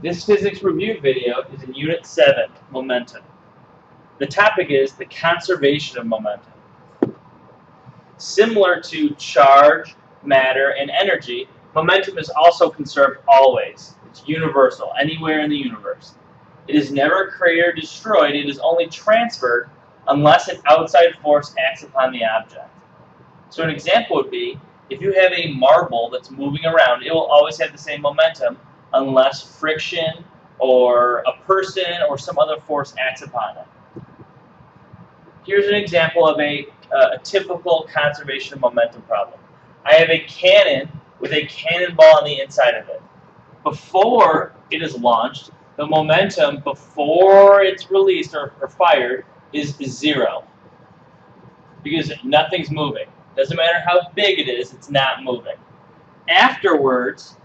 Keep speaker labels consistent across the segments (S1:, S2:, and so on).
S1: This physics review video is in Unit 7, Momentum. The topic is the conservation of momentum. Similar to charge, matter, and energy, momentum is also conserved always. It's universal, anywhere in the universe. It is never created or destroyed, it is only transferred unless an outside force acts upon the object. So an example would be, if you have a marble that's moving around, it will always have the same momentum unless friction or a person or some other force acts upon it. Here's an example of a typical conservation of momentum problem. I have a cannon with a cannonball on the inside of it. Before it is launched, the momentum before it's released or fired is 0 because nothing's moving. Doesn't matter how big it is, it's not moving. Afterwards,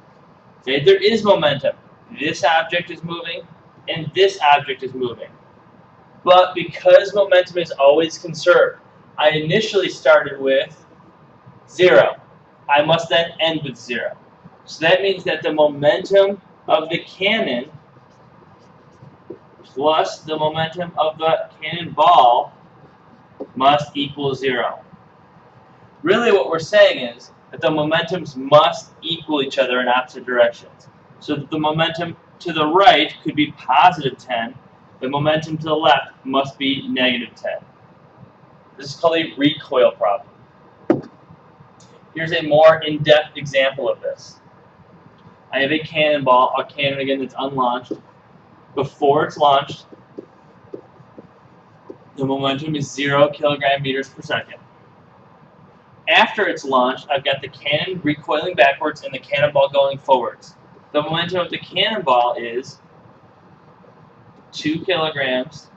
S1: say there is momentum. This object is moving, and this object is moving. But because momentum is always conserved, I initially started with 0. I must then end with 0. So that means that the momentum of the cannon plus the momentum of the cannonball must equal 0. Really what we're saying is that the momentums must equal each other in opposite directions. So that the momentum to the right could be positive 10, the momentum to the left must be negative 10. This is called a recoil problem. Here's a more in-depth example of this. I have a cannonball, a cannon again that's unlaunched. Before it's launched, the momentum is 0 kilogram meters per second. After it's launched, I've got the cannon recoiling backwards and the cannonball going forwards. The momentum of the cannonball is 2 kilograms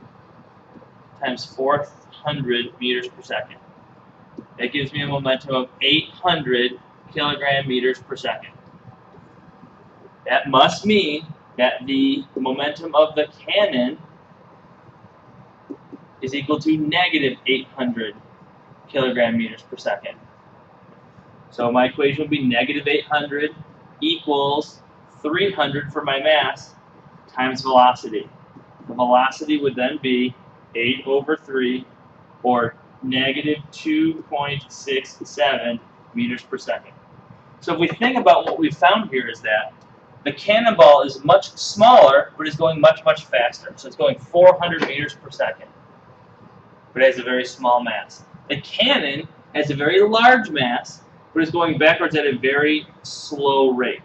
S1: times 400 meters per second. That gives me a momentum of 800 kilogram meters per second. That must mean that the momentum of the cannon is equal to negative 800 kilogram meters per second. So my equation would be negative 800 equals 300 for my mass times velocity. The velocity would then be 8 over 3, or negative 2.67 meters per second. So if we think about what we found here is that the cannonball is much smaller, but is going much, much faster. So it's going 400 meters per second, but it has a very small mass. The cannon has a very large mass, but is going backwards at a very slow rate.